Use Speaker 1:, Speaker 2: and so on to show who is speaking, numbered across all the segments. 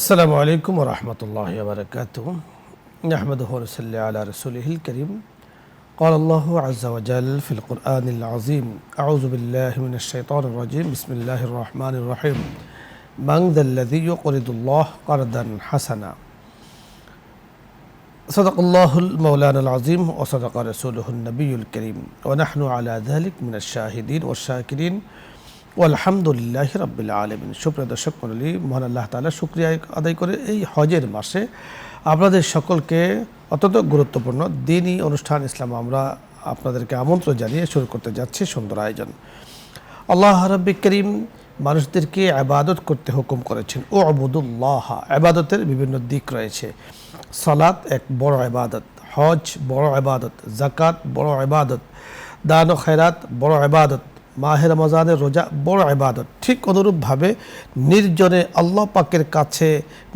Speaker 1: আসসালামু আলাইকুম ওয়া রাহমাতুল্লাহি ওয়া বারাকাতুহু নাহমাদুহু ওয়া নুসাল্লি আলা রাসূলিহিল কারীম قال الله عز وجل في القرآن العظيم أعوذ بالله من الشيطان الرجيم بسم الله الرحمن الرحيم من ذا الذي يقرض الله قرضا حسنا صدق الله المولانا العظيم وصدق رسوله النبي الكريم ونحن على ذلك من الشاهدين والشاكرين আলহামদুলিল্লাহি রাব্বিল আলামিন। সুপ্রিয় দর্শক মণ্ডলী, মহান আল্লাহ তাআলা শুকরিয়া আদায় করে এই হজের মাসে আপনাদের সকলকে অত্যন্ত গুরুত্বপূর্ণ দ্বীনি অনুষ্ঠান ইসলাম আমরা আপনাদেরকে আমন্ত্রণ জানিয়ে শুরু করতে যাচ্ছি সুন্দর আয়োজন। আল্লাহ রাব্বুল কারীম মানুষদেরকে ইবাদত করতে হুকুম করেছেন। উবুদুল্লাহ, ইবাদতের বিভিন্ন দিক রয়েছে। সালাত এক বড় ইবাদত, হজ বড় ইবাদত, যাকাত বড় ইবাদত, দান ও খয়রাত বড় ইবাদত, মাহে রমজানের রোজা বড় ইবাদত। ঠিক অনুরূপভাবে নির্জনে আল্লাহ পাকের কাছে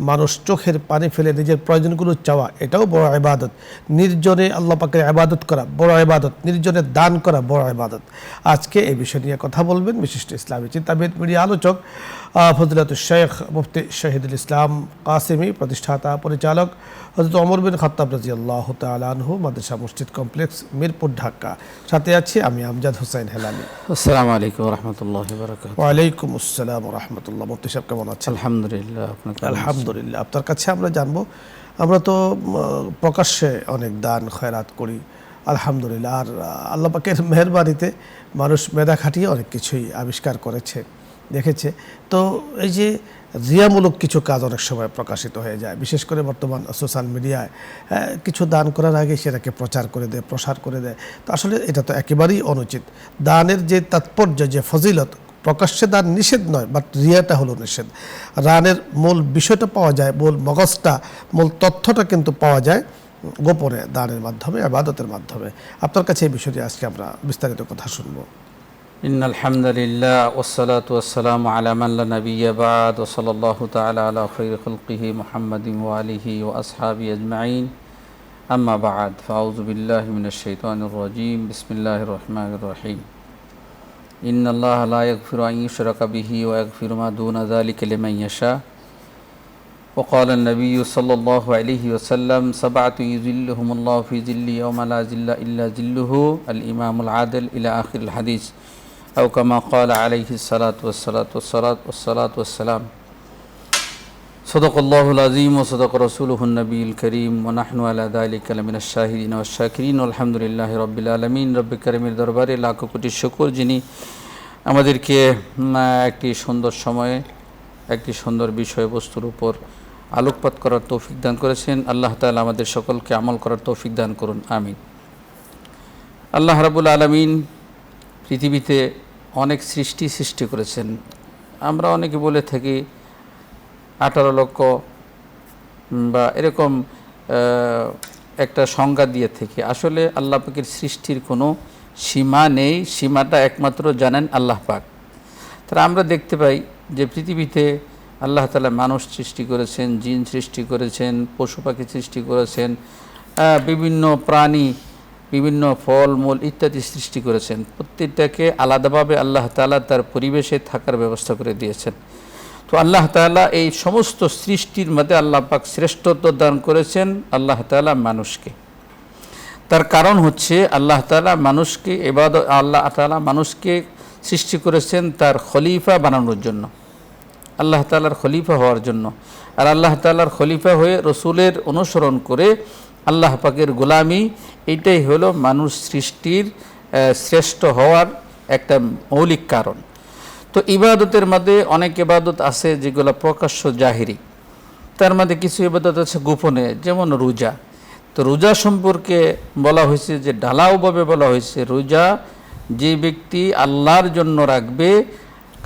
Speaker 1: মানুষ চোখের পানি ফেলে নিজের প্রয়োজনগুলো চাওয়া, এটাও বড় ইবাদত। নির্জনে আল্লাহ পাকের ইবাদত করা বড় ইবাদত, নির্জনে দান করা বড় ইবাদত। আজকে এই বিষয় নিয়ে কথা বলবেন বিশিষ্ট ইসলামী চিন্তাবিদ, মিডিয়া আলোচক ফজিলাতুল শেখ মুফতি শহীদুল ইসলাম কাসেমি, প্রতিষ্ঠাতা পরিচালক হযরত ওমর বিন খাত্তাব রাদিয়াল্লাহু তাআলা আনহু, মাদ্রাসা মসজিদ কমপ্লেক্স, মিরপুর, ঢাকা। সাথে আছি আমি আমজাদ হোসেন হেলালি।
Speaker 2: আসসালামু আলাইকুম ওয়া রাহমাতুল্লাহি ওয়া বারাকাতুহু।
Speaker 1: ওয়া আলাইকুম আসসালাম ওয়া রাহমাতুল্লাহ। মুফতি সাহেব কেমন আছেন?
Speaker 2: আলহামদুলিল্লাহ।
Speaker 1: আলহামদুলিল্লাহ। আপনার কাছে আমরা জানবো, আমরা তো প্রকাশ্যে অনেক দান খয়রাত করি আলহামদুলিল্লাহ, আর আল্লাহ পাকের মেহেরবানিতে মানুষ মেধা খাটিয়ে অনেক কিছুই আবিষ্কার করেছে, দেখেছে। তো এই যে রিয়ামূলক কিছু কাজ অনেক সময় প্রকাশিত হয়ে যায়, বিশেষ করে বর্তমান সোশ্যাল মিডিয়ায় কিছু দান করার আগে সেটাকে প্রচার করে দেয়, প্রসার করে দেয়। তো আসলে এটা তো একেবারেই অনুচিত। দানের যে তাৎপর্য, যে ফজিলত, প্রকাশ্যে দান নিষেধ নয়, বাট রিয়াটা হলো নিষেধ। দানের মূল বিষয়টা পাওয়া যায়, মূল মগজটা, মূল তথ্যটা কিন্তু পাওয়া যায় গোপনে দানের মাধ্যমে, ইবাদতের মাধ্যমে। আপনার কাছে এই বিষয়টি আজকে আমরা বিস্তারিত কথা শুনবো।
Speaker 2: ইন্নাল হামদুলিল্লাহ ওয়াসসালাতু ওয়াসসালামু আলা মান লা নাবিয়্যা বা'দ ওয়া সাল্লাল্লাহু তাআলা আলা খায়রি খালকিহি মুহাম্মাদিন ওয়া আলিহি ওয়া আসহাবিহি আজমাইন। আম্মা বা'দ, ফাআউযু বিল্লাহি মিনাশ শাইতানির রাজীম। বিসমিল্লাহির রহমানির রহিম। ইন্নাল্লাহা লা ইয়াগফিরু আন ইউশরাকা বিহি ওয়া ইয়াগফিরু মা দুনা যালিকা লিমান ইয়াশা। وقال النبي صلى الله عليه وسلم سبعة يظلهم الله في ظله يوم لا ظل إلا ظله الإمام العادل إلى آخر الحديث أو كما قال عليه الصلاة والسلام. صدق الله العظيم وصدق رسوله النبي الكريم ونحن على ذلك لمن الشاهدين والشاكرين والحمد لله رب العالمين. رب কারীমের দরবারে লাখো কোটি শুকর, যিনি আমাদেরকে একটি সুন্দর সময়ে একটি সুন্দর বিষয়বস্তুর উপর আলোকপাত করার তৌফিক দান করেছেন। আল্লাহ তাআলা আমাদের সকলকে আমল করার তৌফিক দান করুন, আমিন। আল্লাহ রাব্বুল আলামিন পৃথিবীতে অনেক সৃষ্টি করেছেন। আমরা অনেকে বলে থাকি 18 লক্ষ বা এরকম একটা সংজ্ঞা দিয়ে থাকি। আসলে আল্লাহ পাকের সৃষ্টির কোনো সীমা নেই, সীমাটা একমাত্র জানেন আল্লাহ পাক। তারা আমরা দেখতে পাই যে পৃথিবীতে আল্লাহ তাআলা মানুষ সৃষ্টি করেছেন, জিন সৃষ্টি করেছেন, পশু পাখি সৃষ্টি করেছেন, বিভিন্ন প্রাণী, বিভিন্ন ফল মূল ইত্যাদি সৃষ্টি করেছেন। প্রত্যেকটাকে আলাদাভাবে আল্লাহ তাআলা তার পরিবেশে থাকার ব্যবস্থা করে দিয়েছেন। তো আল্লাহ তাআলা এই সমস্ত সৃষ্টির মধ্যে আল্লাহ পাক শ্রেষ্ঠত্ব দান করেছেন আল্লাহ তাআলা মানুষকে। তার কারণ হচ্ছে আল্লাহ তাআলা মানুষকে আল্লাহ তাআলা মানুষকে সৃষ্টি করেছেন তার খলিফা বানানোর জন্য, আল্লাহ তাআলার খলিফা হওয়ার জন্য। আর আল্লাহ তাআলার খলিফা হয়ে রসুলের অনুসরণ করে আল্লাহ পাকের গোলামি, এটাই হলো মানুষ সৃষ্টির শ্রেষ্ঠ হওয়ার একটা মৌলিক কারণ। তো ইবাদতের মধ্যে অনেক ইবাদত আছে যেগুলো প্রকাশ্য জাহিরি, তার মধ্যে কিছু ইবাদত আছে গোপনে, যেমন রোজা। তো রোজা সম্পর্কে বলা হয়েছে যে ঢালাওভাবে বলা হয়েছে, রোজা যে ব্যক্তি আল্লাহর জন্য রাখবে,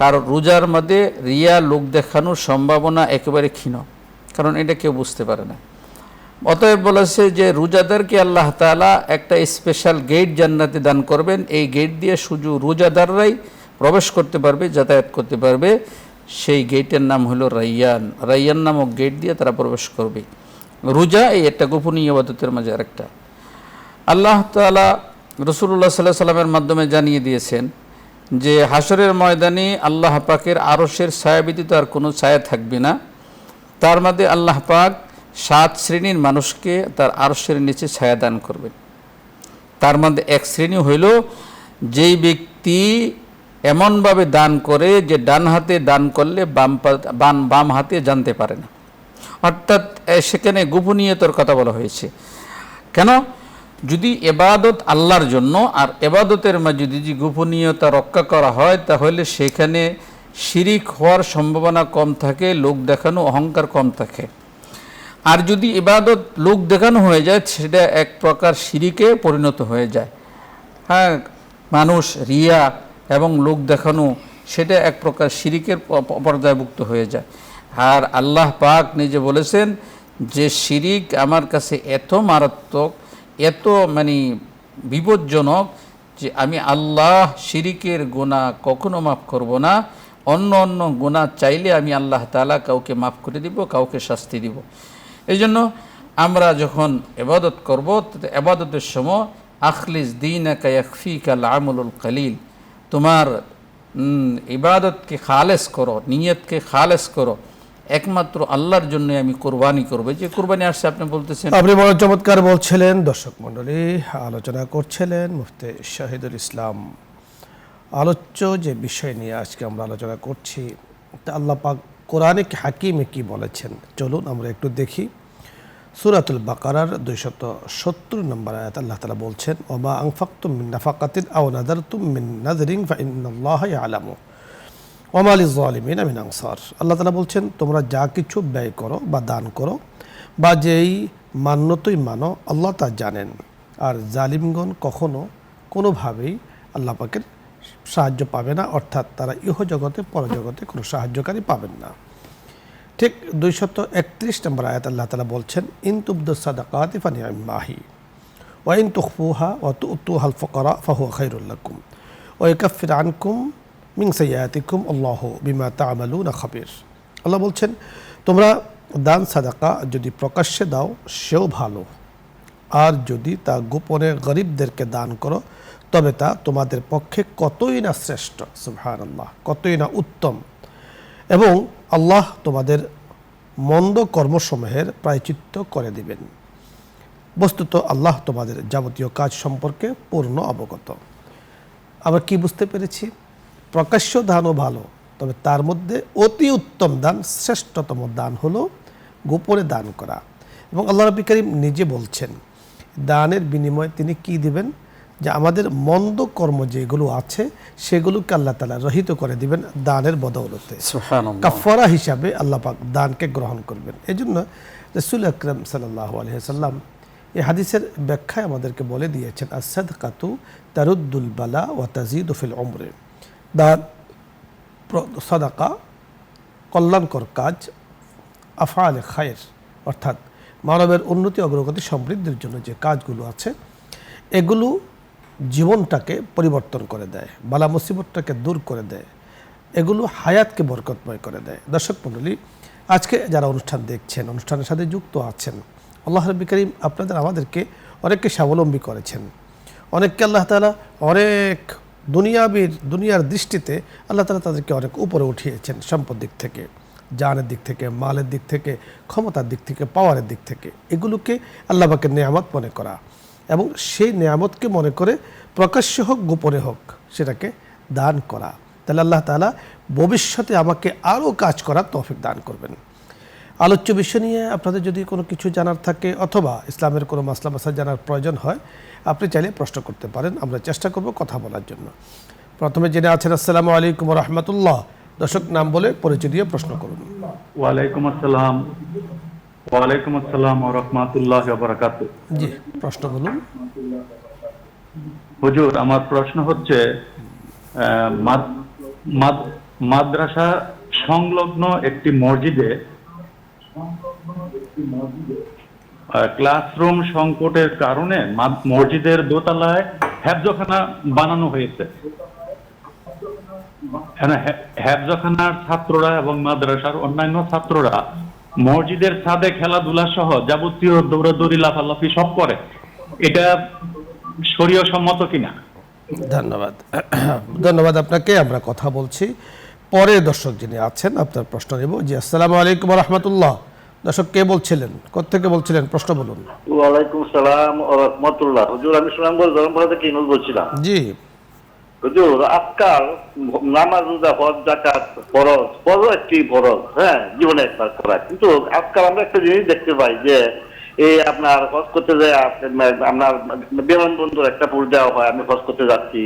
Speaker 2: কারণ রোজার মধ্যে রিয়া, লোক দেখানোর সম্ভাবনা একেবারে ক্ষীণ, কারণ এটা কেউ বুঝতে পারে না। অতএব বলেছে যে রোজাদারকে আল্লাহ তাআলা একটা স্পেশাল গেট জান্নাতে দান করবেন। এই গেট দিয়ে শুধু রোজাদাররাই প্রবেশ করতে পারবে, যাতায়াত করতে পারবে। সেই গেটের নাম হলো রাইয়ান। রাইয়ান নামক গেট দিয়ে তারা প্রবেশ করবে। রোজা এই একটা গোপনীয় ইবাদতের মাঝে আরেকটা। আল্লাহ তাআলা রাসূলুল্লাহ সাল্লাল্লাহু আলাইহি ওয়াসাল্লামের মাধ্যমে জানিয়ে দিয়েছেন যে হাসরের ময়দানে আল্লাহ পাকের আরশের ছায়া ব্যতীত আর কোনো ছায়া থাকবে না। তার মধ্যে আল্লাহ পাক 7 শ্রেণীর মানুষকে তার আরশের নিচে ছায়া দান করবেন। তার মধ্যে এক শ্রেণী হইল যেই ব্যক্তি এমনভাবে দান করে যে ডান হাতে দান করলে বাম হাতে জানতে পারে না, অর্থাৎ সেখানে গোপনীয়তার কথা বলা হয়েছে। কেন? যদি এবাদত আল্লাহর জন্য, আর এবাদতের মাঝে যদি গোপনীয়তা রক্ষা করা হয় তাহলে সেখানে শিরিক হওয়ার সম্ভাবনা কম থাকে, লোক দেখানো, অহংকার কম থাকে। আর যদি ইবাদত লোক দেখানো হয়ে যায় সেটা এক প্রকার শিরিকে পরিণত হয়ে যায়। হ্যাঁ, মানুষ রিয়া এবং লোক দেখানো সেটা এক প্রকার শিরিকের পর্যায়ভুক্ত হয়ে যায়। আর আল্লাহ পাক নিজে বলেছেন যে শিরিক আমার কাছে এত মারাত্মক, এত বিপজ্জনক যে আমি আল্লাহ শিরিকের গুনাহ কখনো মাফ করব না। অন্য অন্য গুনাহ চাইলে আমি আল্লাহ তাআলা কাউকে মাফ করে দিব, কাউকে শাস্তি দিব। এই জন্য আমরা যখন ইবাদত করব, ইবাদতের সময় আখলিস দীনাকা ইয়াকফিকাল আমলুল কলিল, তোমার ইবাদতকে খালেস করো, নিয়তকে খালেস করো, একমাত্র আল্লাহর জন্য আমি কোরবানি করব। যে কোরবানি আসছে আপনি বলতেছেন,
Speaker 1: আপনি বড় চমৎকার বলছিলেন। দর্শক মণ্ডলী, আলোচনা করছিলেন মুফতি শহীদুল ইসলাম। আলোচ্য যে বিষয় নিয়ে আজকে আমরা আলোচনা করছি, তা আল্লাহ পাক কোরআনে হাকিমে কি বলেছেন, চলুন আমরা একটু দেখি। সূরাতুল বাকারার 270 নম্বর আয়াত আল্লাহ তাআলা বলছেন, ওমা আনফাকতুম মিন নাফাকাতিন আও নাযারতুম মিন নাযরিন ফাইন্নাল্লাহা ইয়ালামু ওমা লিয-যালিমিনা মিন আনসার। আল্লাহ তাআলা বলছেন, তোমরা যা কিছু ব্যয় করো বা দান করো বা যেই মান্যতই মানো, আল্লাহ তা জানেন। আর জালিমগণ কখনো কোনোভাবেই আল্লাহ পাকের সাহায্য পাবে না, অর্থাৎ তারা ইহজগতে পরজগতে কোনো সাহায্যকারী পাবেন না। ঠিক 231 নম্বর আয়াত আল্লাহ তাআলা বলছেন, ইন তুবদু সাদাকাতি ফানিআমাহি ওয়া ইন তুখফুহা ওয়া তু'তুহাল ফুকারা ফাহুয়া খায়রুল লাকুম ওয়া ইউকাফিরু আনকুম মিন সাইয়্যাতিকুম আল্লাহু বিমা তা'মালুনা খাবির। আল্লাহ বলছেন, তোমরা দান সাদাকা যদি প্রকাশ্যে দাও সেও ভালো, আর যদি তা গোপনে গরিবদেরকে দান করো তবে তা তোমাদের পক্ষে কতই না শ্রেষ্ঠ, সুবহানাল্লাহ, কতই না উত্তম, এবং আল্লাহ তোমাদের মন্দ কর্মসমূহের প্রায়শ্চিত্ত করে দিবেন। বস্তুত আল্লাহ তোমাদের যাবতীয় কাজ সম্পর্কে পূর্ণ অবগত। আমরা কি বুঝতে পেরেছি? প্রকাশ্য দানও ভালো, তবে তার মধ্যে অতি উত্তম দান, শ্রেষ্ঠতম দান হলো গোপনে দান করা। এবং আল্লাহ রাব্বুল কারীম নিজে বলছেন দানের বিনিময়ে তিনি কি দিবেন, যে আমাদের মন্দ কর্ম যেগুলো আছে সেগুলোকে আল্লাহ তাআলা রহিত করে দিবেন দানের বদৌলতে। সুবহানাল্লাহ। কাফারা হিসাবে আল্লাহ পাক দানকে গ্রহণ করবেন। এজন্য রাসূল আকরাম সাল্লাল্লাহু আলাইহি ওয়াসাল্লাম এই হাদিসের ব্যাখ্যায় আমাদেরকে বলে দিয়েছেন, আস-সাদকাতু তারুদ্দুল বালা ওয়া তাজিদু ফিল উমরি। দান, সাদাকা কল্যাণকর কাজ, আফআলে খায়র অর্থাৎ মানবের উন্নতি, অগ্রগতি, সমৃদ্ধির জন্য যে কাজগুলো আছে এগুলো জীবনটাকে পরিবর্তন করে দেয়, বালা মুসিবতটাকে দূর করে দেয়, এগুলো হায়াতকে বরকতময় করে দেয়। দর্শক মণ্ডলী, আজকে যারা অনুষ্ঠান দেখছেন, অনুষ্ঠানের সাথে যুক্ত আছেন, আল্লাহ রাব্বুল কারীম আপনাদের আমাদেরকে অনেককে স্বাবলম্বী করেছেন। অনেককে আল্লাহ তাআলা অনেক দুনিয়ার দৃষ্টিতে আল্লাহ তাআলা তাদেরকে অনেক উপরে উঠিয়েছেন, সম্পদ দিক থেকে, জানের দিক থেকে, মালের দিক থেকে, ক্ষমতার দিক থেকে, পাওয়ারের দিক থেকে। এগুলোকে আল্লাহ পাকের নেয়ামত মনে করা এবং সেই নেয়ামতকে মনে করে প্রকাশ্য হোক গোপনে হোক সেটাকে দান করা। তাহলে আল্লাহ তাআলা ভবিষ্যতে আমাকে আরও কাজ করার তৌফিক দান করবেন। আলোচ্য বিষয় নিয়ে আপনাদের যদি কোনো কিছু জানার থাকে অথবা ইসলামের কোনো মাসলা মাসাইল জানার প্রয়োজন হয়, আপনি চাইলে প্রশ্ন করতে পারেন, আমরা চেষ্টা করব কথা বলার জন্য। প্রথমে জেনে আছেন, আসসালামু আলাইকুম ওয়া রাহমাতুল্লাহ। দর্শক নাম বলে পরিচয় দিয়ে প্রশ্ন করুন।
Speaker 3: ওয়ালাইকুম আসসালাম। ওয়ালাইকুম আসসালাম ওয়া রাহমাতুল্লাহি ওয়া বারাকাতুহু।
Speaker 1: জি, প্রশ্ন বলুন।
Speaker 3: হুজুর, আমার প্রশ্ন হচ্ছে মাদ্রাসা সংলগ্ন একটি মসজিদে ক্লাসরুম সংকটের কারণে মসজিদের দোতলায় হেফজখানা বানানো হয়েছে। হেফজখানার ছাত্ররা এবং মাদ্রাসার অন্যান্য ছাত্ররা মসজিদের ছাদে খেলাধুলা সহ যাবতীয় দৌড়াদৌড়ি, লাফালাফি সব করে। এটা শরীয় সম্মত কিনা?
Speaker 1: ধন্যবাদ আপনাকে। আমরা কথা বলছি। পরে দর্শক যিনি আছেন আপনার প্রশ্ন নেব। জি, আসসালামু আলাইকুম ওয়া রাহমাতুল্লাহ। দর্শক কে বলছিলেন, কোত্থেকে বলছিলেন, প্রশ্ন বলুন।
Speaker 4: ওয়ালাইকুম সালাম ওয়া রাহমাতুল্লাহ। হুজুর, আমি সুনামগঞ্জ ধরমপাড়া থেকে ইনুস বলছিলাম।
Speaker 1: জি।
Speaker 4: হুজুর, আজকাল নামাজ, রোজা, হজ, যাকাত ফরজ, ফরজ একটি ফরজ, হ্যাঁ, জীবনে একবার করা। কিন্তু আজকাল আমরা একটা জিনিস দেখতে পাই যে এই আপনার হজ করতে যায় আপনার বিমানবন্দর একটা ভোট দেওয়া হয়, আমি হজ করতে যাচ্ছি,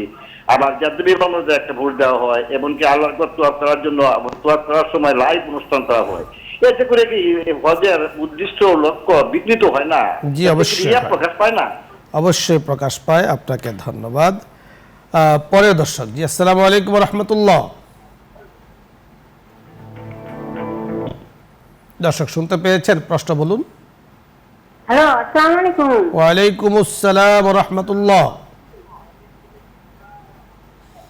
Speaker 4: আবার যাতে বিমানবন্দরে একটা ভোট দেওয়া হয়, এমনকি আল্লাহর ঘর তোয়াফ করার জন্য তোয়াফ করার সময় লাইভ অনুষ্ঠান করা হয়। এতে করে কি হজের উদ্দিষ্ট লক্ষ্য বিঘ্নিত হয় না?
Speaker 1: জি, অবশ্যই হয়।
Speaker 4: প্রকাশ পায় না?
Speaker 1: অবশ্যই প্রকাশ পায়। আপনাকে ধন্যবাদ। পরে দর্শক, জি, আসসালামু আলাইকুম রহমতুল্লাহ। দর্শক শুনতে পেয়েছেন, প্রশ্ন বলুন।
Speaker 5: হ্যালো, আসসালামু আলাইকুম।
Speaker 1: ওয়ালাইকুম আসসালাম রহমতুল্লাহ।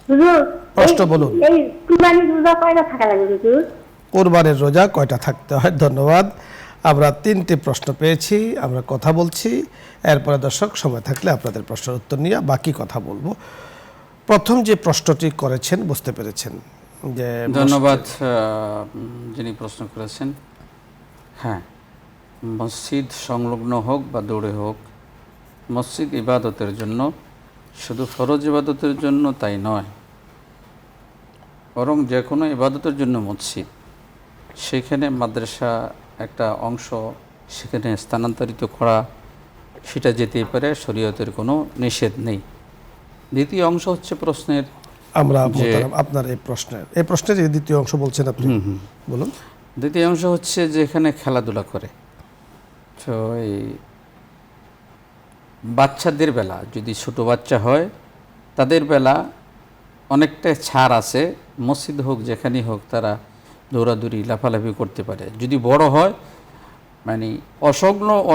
Speaker 5: হুজুর,
Speaker 1: প্রশ্ন বলুন।
Speaker 5: এই কুরবানির রোজা কয়টা থাকা লাগে হুজুর?
Speaker 1: কোরবানির রোজা কয়টা থাকতে হয়? ধন্যবাদ। আমরা 3টি প্রশ্ন পেয়েছি, আমরা কথা বলছি। এরপরে দর্শক সময় থাকলে আপনাদের প্রশ্নের উত্তর নিয়ে বাকি কথা বলবো। প্রথম যে প্রশ্নটি করেছেন বুঝতে পেরেছেন যে
Speaker 2: ধন্যবাদ যিনি প্রশ্ন করেছেন। হ্যাঁ, মসজিদ সংলগ্ন হোক বা দূরে হোক, মসজিদ ইবাদতের জন্য, শুধু ফরজ ইবাদতের জন্য তাই নয়, বরং যে কোনো ইবাদতের জন্য মসজিদ, সেখানে মাদ্রাসা একটা অংশ সেখানে স্থানান্তরিত করা, সেটা যেতেই পারে, শরীয়তের কোনো নিষেধ নেই। দ্বিতীয় অংশ হচ্ছে প্রশ্নের,
Speaker 1: আমরা আপনার এই প্রশ্নের এই দ্বিতীয় অংশ বলছেন আপনি, বলুন।
Speaker 2: দ্বিতীয় অংশ হচ্ছে যে এখানে খেলাধুলা করে, তো এই বাচ্চাদের বেলা, যদি ছোট বাচ্চা হয় তাদের বেলা অনেকটা ছাড় আছে, মসজিদ হোক যেখানেই হোক তারা দৌড়াদৌড়ি লাফালাফি করতে পারে। যদি বড় হয়, মানে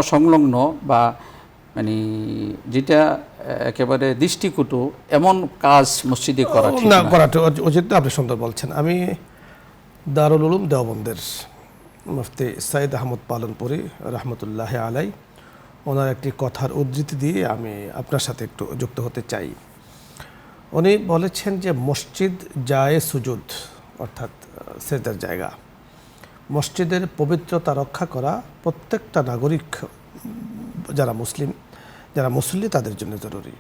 Speaker 2: অসংলগ্ন বা মানে যেটা একেবারে দৃষ্টিকটু এমন কাজ মসজিদে করা ঠিক
Speaker 1: না,
Speaker 2: না।
Speaker 1: করাটা উচিত না। আপনি সুন্দর বলছেন। আমি দারুল উলুম দেওবন্দের মুফতি সাইদ আহমদ পালনপুরি রহমতুল্লাহ আলাই, ওনার একটি কথার উদ্ধৃতি দিয়ে আমি আপনার সাথে একটু যুক্ত হতে চাই। উনি বলেছেন যে মসজিদ জায়ে সুজুদ, অর্থাৎ সেজদার জায়গা, মসজিদের পবিত্রতা রক্ষা করা প্রত্যেকটা নাগরিক, যারা মুসলিম, যারা মুসল্লি, তাদের জন্য জরুরি।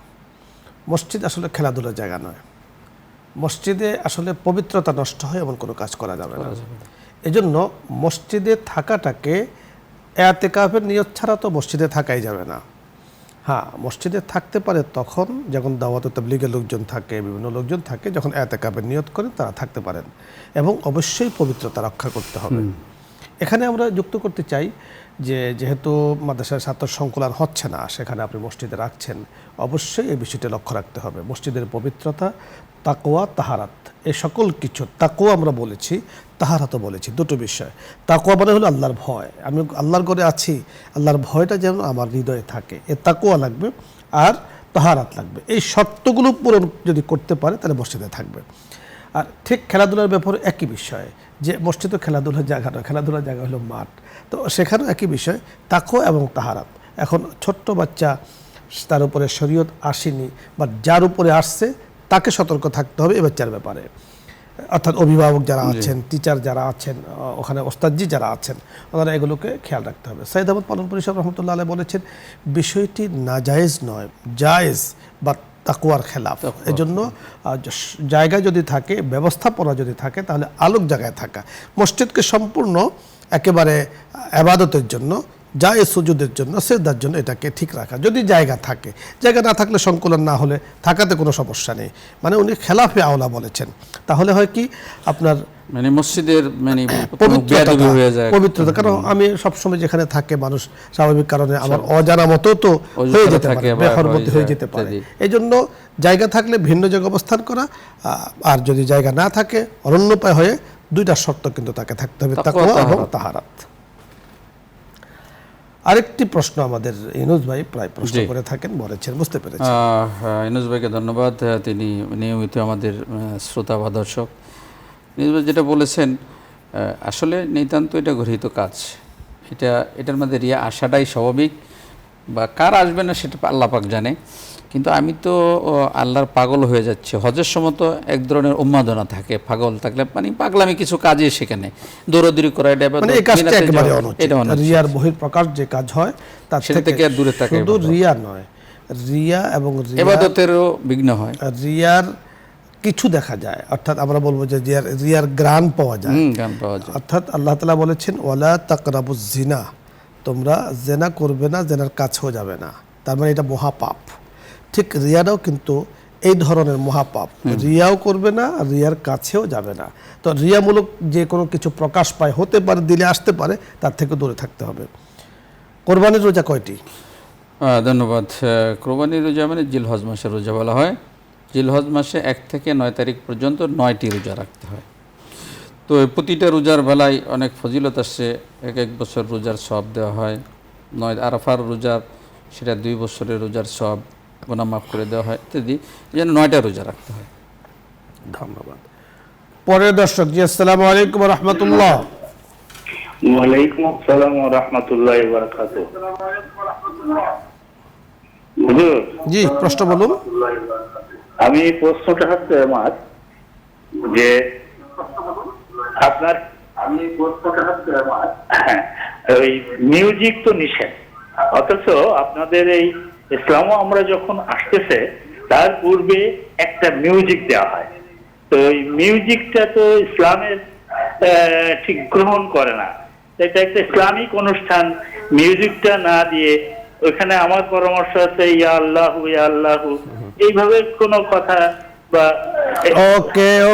Speaker 1: মসজিদ আসলে খেলাধুলার জায়গা নয়। মসজিদে আসলে পবিত্রতা নষ্ট হয় এমন কোনো কাজ করা যাবে না। এজন্য মসজিদে থাকাটাকে এতেকাফের নিয়ত ছাড়া তো মসজিদে থাকাই যাবে না। হ্যাঁ, মসজিদে থাকতে পারে তখন যখন দাওয়াত ও তাবলীগের লোকজন থাকে, বিভিন্ন লোকজন থাকে, যখন এতেকাফের নিয়ত করেন তারা থাকতে পারেন, এবং অবশ্যই পবিত্রতা রক্ষা করতে হবে। এখানে আমরা যুক্ত করতে চাই যে যেহেতু মাদ্রাসার ছাত্র সংকুলান হচ্ছে না, সেখানে আপনি মসজিদে রাখছেন, অবশ্যই এই বিষয়টি লক্ষ্য রাখতে হবে। মসজিদের পবিত্রতা, তাকওয়া, তাহারাত, এই সকল কিছু, তাকওয়া আমরা বলেছি, তাহারাতও বলেছি, দুটো বিষয়। তাকওয়া মানে হলো আল্লাহর ভয়, আমি আল্লাহর ঘরে আছি, আল্লাহর ভয়টা যেন আমার হৃদয়ে থাকে, এ তাকওয়া লাগবে, আর তাহারাত লাগবে। এই শর্তগুলো পূরণ যদি করতে পারে তাহলে মসজিদে থাকবে। আর ঠিক খেলাধুলার ব্যাপারে একই বিষয়, যে মসজিদও খেলাধুলার জায়গা নয়, খেলাধুলার জায়গা হলো মাঠ, তো সেখানেও একই বিষয়, তাকওয়া এবং তাহারাত। এখন ছোট্ট বাচ্চা, তার উপরে শরীয়ত আসেনি, বা যার উপরে আসছে তাকে সতর্ক থাকতে হবে এ বাচ্চার ব্যাপারে, অর্থাৎ অভিভাবক যারা আছেন, টিচার যারা আছেন, ওখানে ওস্তাদজি যারা আছেন, ওনারা এগুলোকে খেয়াল রাখতে হবে। সাইদ আহমদ পালনপুরি সাহেব রহমতুল্লাহ আলাইহি বলেছেন, বিষয়টি নাজায়েজ নয়, জায়েজ বা তাকওয়ার খেলাফ। এজন্য জায়গা যদি থাকে, ব্যবস্থাপনা যদি থাকে, তাহলে আলোক জায়গায় থাকা, মসজিদকে সম্পূর্ণ একেবারে ইবাদতের জন্য, জায়েজ সুজুদের জন্য, সিজদার জন্য এটাকে ঠিক রাখা। যদি জায়গা থাকে, জায়গা না থাকলে, সংকুলন না হলে থাকাতে কোনো সমস্যা নেই। মানে উনি খেলাফে আওলা বলেছেন। তাহলে হয় কি, আপনার
Speaker 2: মানে মসজিদের মানে
Speaker 1: পবিত্রতা, কারণ আমি সবসময় যেখানে থাকে মানুষ স্বাভাবিক কারণে আমার অজানা মতো তো হয়ে যেতে পারে, বেহরমতি হয়ে যেতে পারে। এই জন্য জায়গা থাকলে ভিন্ন জায়গায় অবস্থান করা, আর যদি জায়গা না থাকে অরণ্যপায় হয়ে, দুইটা শর্ত কিন্তু তাকে থাকতে হবে, তাকওয়া এবং তাহারাত। আরেকটি প্রশ্ন আমাদের ইনুস ভাই প্রায় প্রশ্ন করে থাকেন, বলেছেন, বুঝতে পেরেছি।
Speaker 2: ইনুস ভাইকে ধন্যবাদ, তিনি নিয়মিত আমাদের শ্রোতা বা দর্শক। ইনুস ভাই যেটা বলেছেন, আসলে নিতান্ত এটা গৃহীত কাজ, এটার মধ্যে রিয়া আসাটাই স্বাভাবিক, বা কার আসবে না সেটা আল্লাহ পাক জানে। কিন্তু আমি তো আল্লাহর পাগল হয়ে যাচ্ছি। হজের সময় তো এক ধরনের উন্মাদনা থাকে, পাগল থাকলে মানে পাগলামি কিছু কাজে সেখানে দৌড়াদৌড়ি করা, এটা
Speaker 1: মানে এই কাজটা একেবারে অনুচিত।
Speaker 2: এটা অনুচিত।
Speaker 1: রিয়ার বহিঃপ্রকাশ যে কাজ হয় তার
Speaker 2: সেটা থেকে আর দূরে থাকাই
Speaker 1: শুধু
Speaker 2: ভালো।
Speaker 1: রিয়া নয়, রিয়া এবং
Speaker 2: ইবাদতেরও বিঘ্ন হয়।
Speaker 1: রিয়ার কিছু দেখা যায়, অর্থাৎ আমরা বলবো যে রিয়ার গ্রান পাওয়া যায়।
Speaker 2: গান পাওয়া যায়।
Speaker 1: অর্থাৎ আল্লাহ তাআলা বলেছেন ওয়ালা তাকরাবুজ জিনা, তোমরা জেনা করবে না, জেনার কাছেও যাবে না। তার মানে এটা মহাপাপ। ঠিক রিয়াটাও কিন্তু এই ধরনের মহাপাপ। রিয়াও করবে না, রিয়ার কাছেও যাবে না। তো রিয়ামূলক যে কোনো কিছু প্রকাশ পায়, হতে পারে, দিলে আসতে পারে, তার থেকে দূরে থাকতে হবে। কোরবানির রোজা কয়টি?
Speaker 2: ধন্যবাদ। কোরবানির রোজা মানে জিলহজ মাসের রোজা বলা হয়। জিলহজ মাসে 1 থেকে 9 তারিখ পর্যন্ত 9টি রোজা রাখতে হয়। তো প্রতিটা রোজার বেলায় অনেক ফজিলত আসছে। এক বছর রোজার সব দেওয়া হয়। 9 আরাফার রোজার সেটা 2 বছরের রোজার সব গুনাহ মাফ করে দেওয়া হয় ইত্যাদি। এই জন্য 9টা রোজা রাখতে হয়।
Speaker 1: ধন্যবাদ। পরের দর্শক জি, আসসালামু আলাইকুম রহমতুল্লাহ।
Speaker 4: ওয়ালাইকুম আসসালাম ওয়া রাহমাতুল্লাহি ওয়া বারাকাতুহু। হুজুর,
Speaker 1: জি, প্রশ্ন বলুন।
Speaker 4: আমি প্রশ্নটা হচ্ছে আমার যে আপনার হ্যাঁ, ওই মিউজিক তো নিষেধ, অথচ আপনাদের এই ইসলামও আমরা যখন আসতেছে তার পূর্বে একটা মিউজিক দেওয়া হয়। তো এই মিউজিকটা তো ইসলামের ঠিক গ্রহণ করে না। এটা একটা ইসলামিক অনুষ্ঠান, মিউজিকটা না দিয়ে ওখানে আমার পরামর্শ আছে ইয়া আল্লাহু ইয়া আল্লাহু, এইভাবে কোনো কথা বা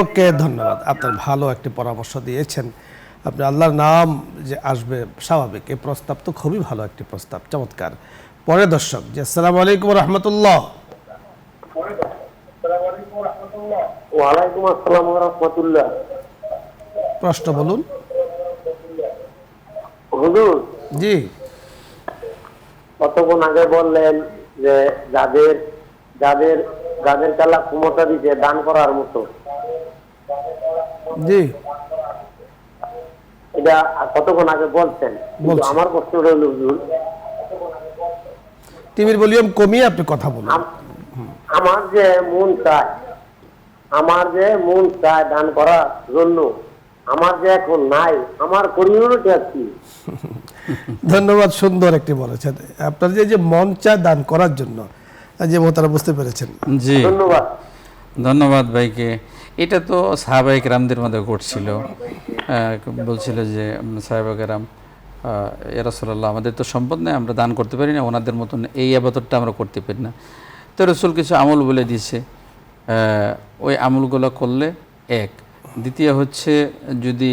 Speaker 1: ওকে, ধন্যবাদ। আপনার ভালো একটি পরামর্শ দিয়েছেন। আপনি আল্লাহর নাম যে আসবে স্বাভাবিক, এই প্রস্তাব তো খুবই ভালো একটি প্রস্তাব, চমৎকার। পরের দর্শক জি, আসসালামু আলাইকুম রহমতুল্লাহ।
Speaker 6: ওয়ালাইকুম আসসালাম ওয়া রাহমাতুল্লাহ।
Speaker 1: প্রশ্ন বলুন।
Speaker 6: হুজুর,
Speaker 1: জি,
Speaker 6: কতক্ষণ আগে বললেন যে যাদের যাদের যাদের আল্লাহ ক্ষমতা দিতে দান করার মতো,
Speaker 1: জি,
Speaker 6: এটা কতক্ষণ আগে বলছেন। কিন্তু
Speaker 1: বলছি।
Speaker 6: আমার প্রশ্ন হল হুজুর,
Speaker 1: টিভির ভলিউম কমিয়ে আপনি কথা বলুন।
Speaker 6: আমার যে মন চায় দান করার জন্য, আমার যে এখন নাই, আমার করণীয়টা কি?
Speaker 1: ধন্যবাদ, সুন্দর একটি বলেছেন। আপনার যে মন চায় দান করার জন্য, যে মোতারা বুঝতে পেরেছেন।
Speaker 2: জি,
Speaker 6: ধন্যবাদ।
Speaker 2: ধন্যবাদ ভাইকে। এটা তো সাহাবায়ে কেরামদের মধ্যে ঘটছিল। বলছিল যে সাহাবায়ে কেরাম, ইয়া রাসূলুল্লাহ, আমাদের তো সম্পদ নেই, আমরা দান করতে পারি না, ওনাদের মতন এই ইবাদতটা আমরা করতে পারি না। তো রাসূল কিছু আমল বলে দিয়েছে। ওই আমলগুলো করলে এক। দ্বিতীয় হচ্ছে যদি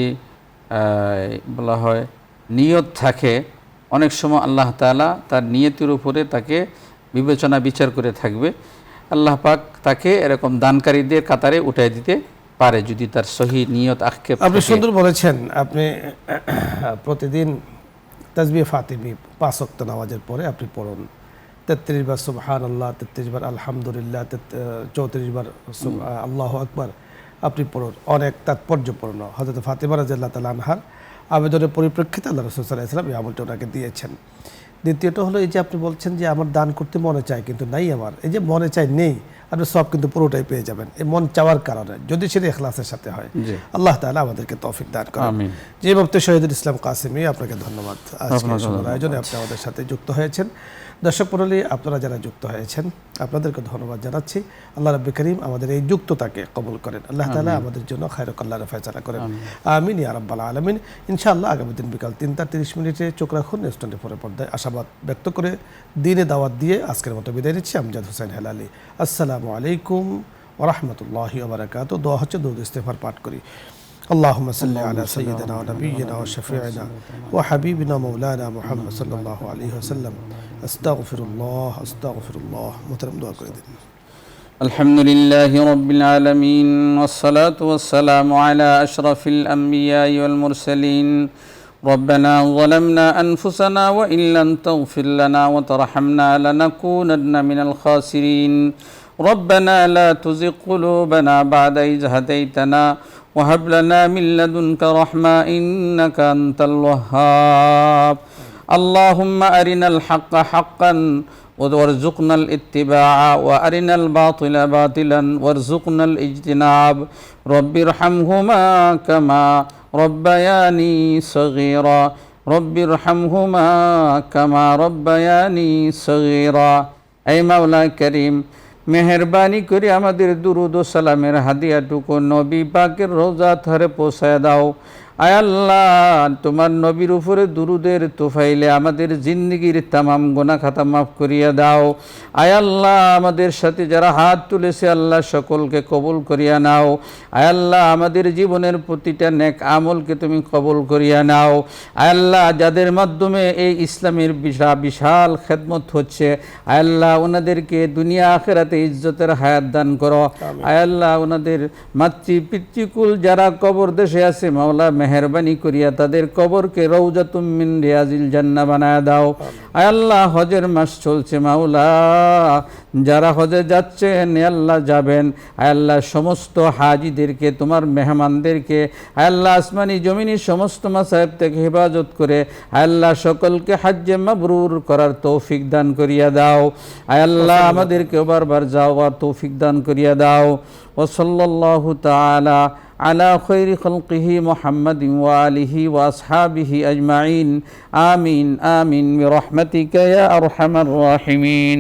Speaker 2: বলা হয় নিয়ত থাকে, অনেক সময় আল্লাহ তাআলা তার নিয়তের উপরে তাকে বিবেচনা বিচার করে থাকবে। আল্লাহ পাক তাকে এরকম দানকারীদের কাতারে উঠাই দিতে পারে যদি তার সহি নিয়ত আক্ষেপ
Speaker 1: আপনি
Speaker 2: থাকে।
Speaker 1: সুন্দর বলেছেন। আপনি প্রতিদিন তাসবিহ ফাতিমি 5 ওয়াক্ত নামাজের পরে আপনি পড়ুন। 33 বার সুবহানাল্লাহ, 33 বার আলহামদুলিল্লাহ, 34 বার আল্লাহু আকবার আপনি পড়ুন। অনেক তাৎপর্যপূর্ণ। হযরত ফাতিমা রাদিয়াল্লাহু তাআলা আনহার আবেদনের পরিপ্রেক্ষিতে আল্লাহ রাসূল সাল্লাল্লাহু আলাইহি ওয়াসাল্লাম এই আমলটা ওনাকে দিয়েছেন। দ্বিতীয়ত হলো এই যে আপনি বলছেন যে আমার দান করতে মনে চায় কিন্তু নাই আমার, এই যে মনে চায় নেই, আপনি সব কিন্তু পুরোটাই পেয়ে যাবেন এই মন চাওয়ার কারণে, যদি সেটা ইখলাসের সাথে হয়।
Speaker 2: জি।
Speaker 1: আল্লাহ তাআলা আমাদেরকে তৌফিক দান করেন।
Speaker 2: আমিন।
Speaker 1: জি, মুফতি শহীদুল ইসলাম কাসেমী, আপনাকে ধন্যবাদ। আজকে সুন্দর আয়োজনে আপনি আমাদের সাথে যুক্ত হয়েছেন। দর্শক মণ্ডলী, আপনারা যারা যুক্ত হয়েছেন আপনাদেরকে ধন্যবাদ জানাচ্ছি। আল্লাহ রাব্বুল কারীম আমাদের এই যুক্ততাকে কবুল করেন। আল্লাহ তাআলা আমাদের জন্য খায়রুল কল্যাণের ফয়সালা করেন। আমিন ইয়া রাব্বাল আলামিন। ইনশাআল্লাহ আগামী দিন বিকাল 3টা 30 চোখ রাখুন নিউজ 24 পর্দায়। আশাবাদ ব্যক্ত করে দিনে দাওয়াত দিয়ে আজকের মতো বিদায় নিচ্ছি। আমজাদ হোসেন হেলালি। আসসালামু আলাইকুম ওয়া রাহমাতুল্লাহি ওয়া বারাকাতুহু। দোয়া হচ্ছে দরুদ ইস্তেগফার পাঠ করি। اللهم صل على سيدنا ونبينا وشفيعنا وحبيبنا مولانا محمد صلى الله عليه وسلم. استغفر الله. محترم دعا করে দিন।
Speaker 2: الحمد لله رب العالمين والصلاة والسلام على أشرف الأنبياء والمرسلين. ربنا ظلمنا أنفسنا وإن لم تغفر لنا وترحمنا لنكونن من الخاسرين. ربنا لا تزغ قلوبنا بعد إذ هديتنا وهب لنا من لدنك رحمة إنك أنت الوهاب. اللهم أرنا الحق حقا وارزقنا الاتباع وأرنا الباطل باطلا وارزقنا الاجتناب رب ارحمهما كما ربياني صغيرا رب ارحمهما كما ربياني صغيرا اے مولا کریم মেহেরবানি করে আমাদের দুরুদ ও সালামের হাদিয়াটুকু নবী পাকের রওজা ধরে পৌঁছায় দাও। আয় আল্লাহ, তোমার নবীর উপরে দুরুদের তোফাইলে আমাদের জিন্দেগির তামাম গুনাহ খাতা মাফ করিয়া দাও। আয় আল্লাহ, আমাদের সাথে যারা হাত তুলেছে আল্লাহ সকলকে কবুল করিয়া নাও। আয় আল্লাহ, আমাদের জীবনের প্রতিটা নেক আমলকে তুমি কবুল করিয়া নাও। আয় আল্লাহ, যাদের মাধ্যমে এই ইসলামের বিশাল খেদমত হচ্ছে, আয় আল্লাহ ওনাদেরকে দুনিয়া আখিরাতে ইজ্জতের হায়াত দান করো। আয় আল্লাহ, ওনাদের মাতৃ পিতৃকুল যারা কবর দেশে আছে মাওলা মেহেরবানি করিয়া তাদের কবরকে রওজাতুম মিন রিয়াজিল জান্নাহ বানায়া দাও। আয় আল্লাহ, হজের মাস চলছে মাওলা, যারা হজে যাচ্ছেন আল্লাহ যাবেন, আয় আল্লাহ সমস্ত হাজিদেরকে তোমার মেহমানদেরকে আয় আল্লাহ আসমানি জমিনি সমস্ত মাসায়েব থেকে হেফাজত করে আয় আল্লাহ সকলকে হজ্জে মাবরুর করার তৌফিক দান করিয়া দাও। আয় আল্লাহ আমাদেরকে বারবার যাওয়ার তৌফিক দান করিয়া দাও। ওয়া সাল্লাল্লাহু তাআলা আলা খায়রি খালকিহি মুহাম্মাদিন ওয়া আলিহি ওয়া আসহাবিহি আজমাইন। আমিন আমিন বিরহমাতিকা ইয়া আরহামার রাহিমিন।